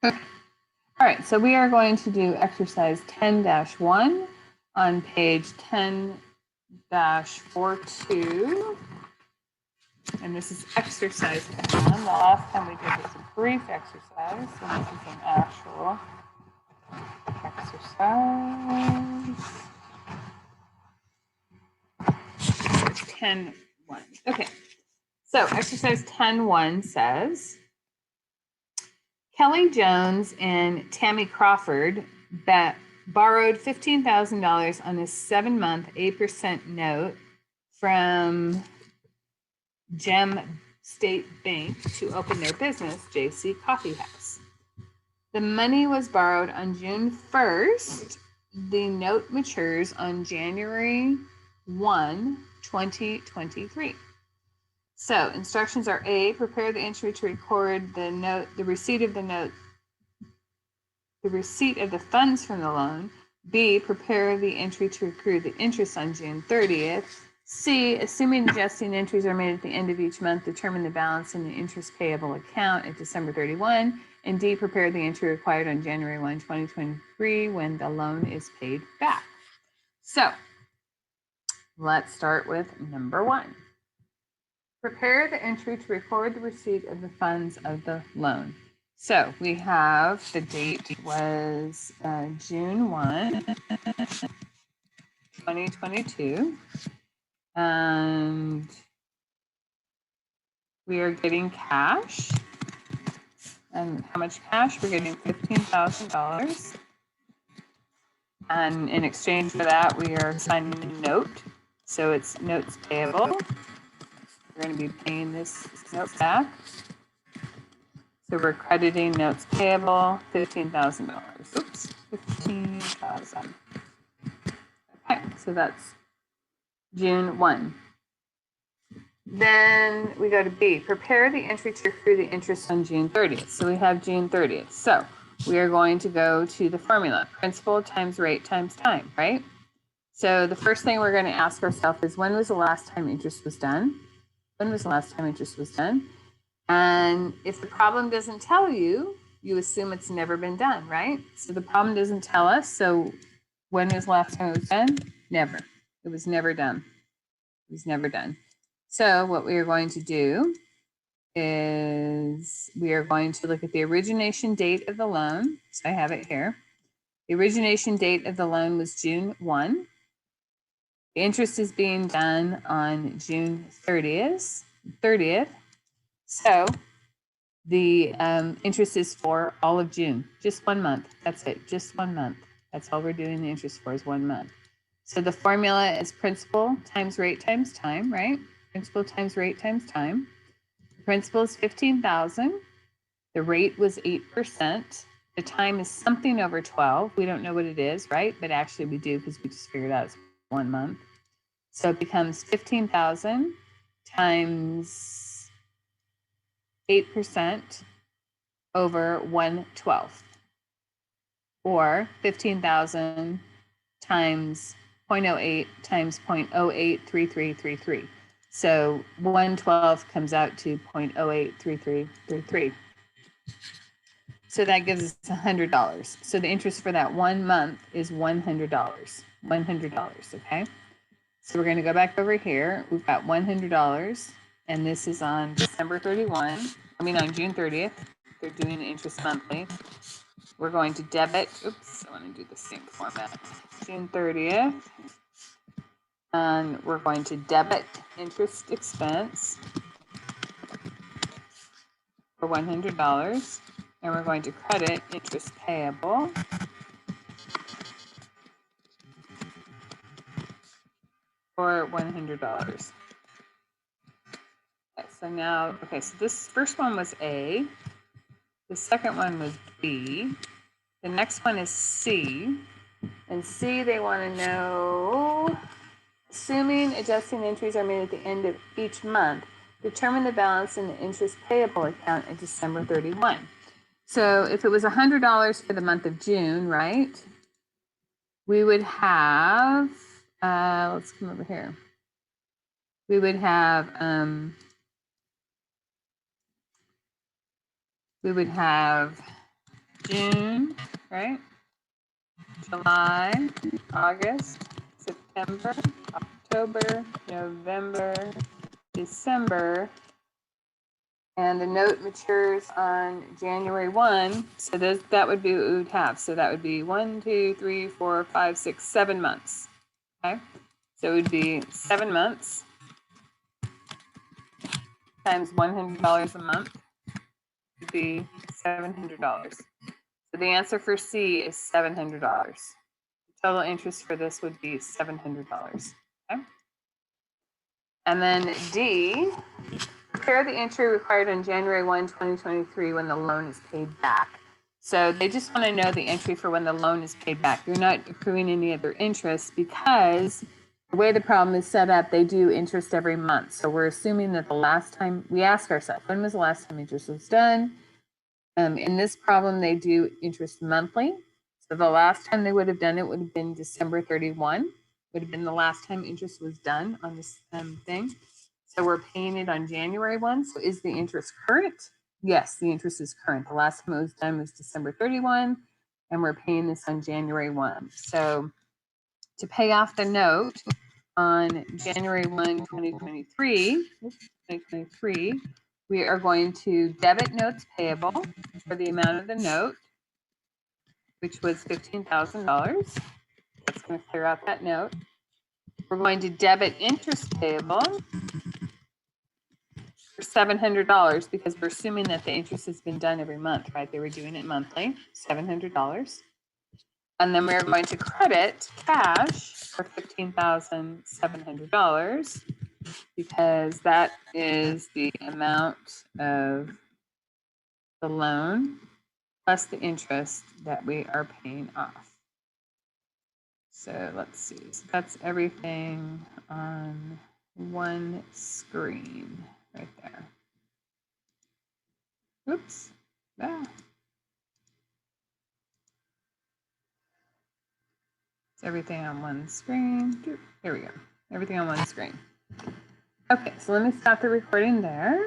Okay. All right, so we are going to do exercise 10-1 on page 10-42. And this is exercise 10. The last time we did was a brief exercise, so this is an actual exercise. 10-1. Okay, so exercise 10-1 says, Kelly Jones and Tammy Crawford borrowed $15,000 on a 7-month 8% note from Gem State Bank to open their business, JC Coffee House. The money was borrowed on June 1st. The note matures on January 1, 2023. So instructions are A, prepare the entry to record the note, the receipt of the note, the receipt of the funds from the loan. B, prepare the entry to accrue the interest on June 30th. C, assuming adjusting entries are made at the end of each month, determine the balance in the interest payable account at December 31. And D, prepare the entry required on January 1, 2023 when the loan is paid back. So let's start with number 1. Prepare the entry to record the receipt of the funds of the loan. So we have the date was June 1, 2022. And we are getting cash. And how much cash? We're getting $15,000. And in exchange for that, we are signing a note. So it's notes payable. We're going to be paying this note back. So we're crediting notes payable, $15,000. Oops, $15,000. Okay, so that's June 1. Then we go to B, prepare the entry to accrue the interest on June 30th. So we have June 30th. So we are going to go to the formula, principal times rate times time, right? So the first thing we're going to ask ourselves is, when was the last time interest was done? When was the last time interest was done? And if the problem doesn't tell you, you assume it's never been done, right? So the problem doesn't tell us. So when was the last time it was done? Never. It was never done. It was never done. So what we are going to do is we are going to look at the origination date of the loan. So I have it here. The origination date of the loan was June 1. The interest is being done on June 30th. So the interest is for all of June, just 1 month. That's it, just 1 month. That's all we're doing the interest for is 1 month. So the formula is principal times rate times time, right? Principal times rate times time. The principal is 15,000. The rate was 8%. The time is something over 12. We don't know what it is, right? But actually we do, because we just figured out it's 1 month. So it becomes 15,000 times 8% over 1/12, or 15,000 times 0.08 times 0.083333. So 1/12 comes out to 0.083333. So that gives us $100. So the interest for that 1 month is $100. $100, okay? So we're going to go back over here. We've got $100, and this is on December 31. On June 30th. They're doing interest monthly. We're going to debit. Oops, I want to do the same format. June 30th. And we're going to debit interest expense for $100. And we're going to credit interest payable for $100. Okay, so now, so this first one was A. The second one was B. The next one is C. And C, they want to know, assuming adjusting entries are made at the end of each month, determine the balance in the interest payable account at December 31. So if it was $100 for the month of June, right, we would have, let's come over here. We would have June, right? July, August, September, October, November, December, and the note matures on January 1. So that would be what we would have. So that would be 1, 2, 3, 4, 5, 6, 7 months. Okay. So it would be 7 months times $100 a month would be $700. So the answer for C is $700. Total interest for this would be $700. Okay. And then D, prepare the entry required on January 1, 2023 when the loan is paid back. So they just want to know the entry for when the loan is paid back. You're not accruing any other interest because the way the problem is set up, they do interest every month. So we're assuming that the last time we ask ourselves, when was the last time interest was done? In this problem, they do interest monthly. So the last time they would have done it would have been December 31, would have been the last time interest was done on this thing. So we're paying it on January 1. So is the interest current? Yes, the interest is current. The last time it was done was December 31, and we're paying this on January 1. So to pay off the note on January 1, 2023, we are going to debit notes payable for the amount of the note, which was $15,000. That's going to clear out that note. We're going to debit interest payable for $700 because we're assuming that the interest has been done every month, right? They were doing it monthly, $700. And then we're going to credit cash for $15,700 because that is the amount of the loan plus the interest that we are paying off. So let's see. So that's everything on one screen right there. Oops. Ah. It's everything on one screen. Here we go. Everything on one screen. Okay, so let me stop the recording there.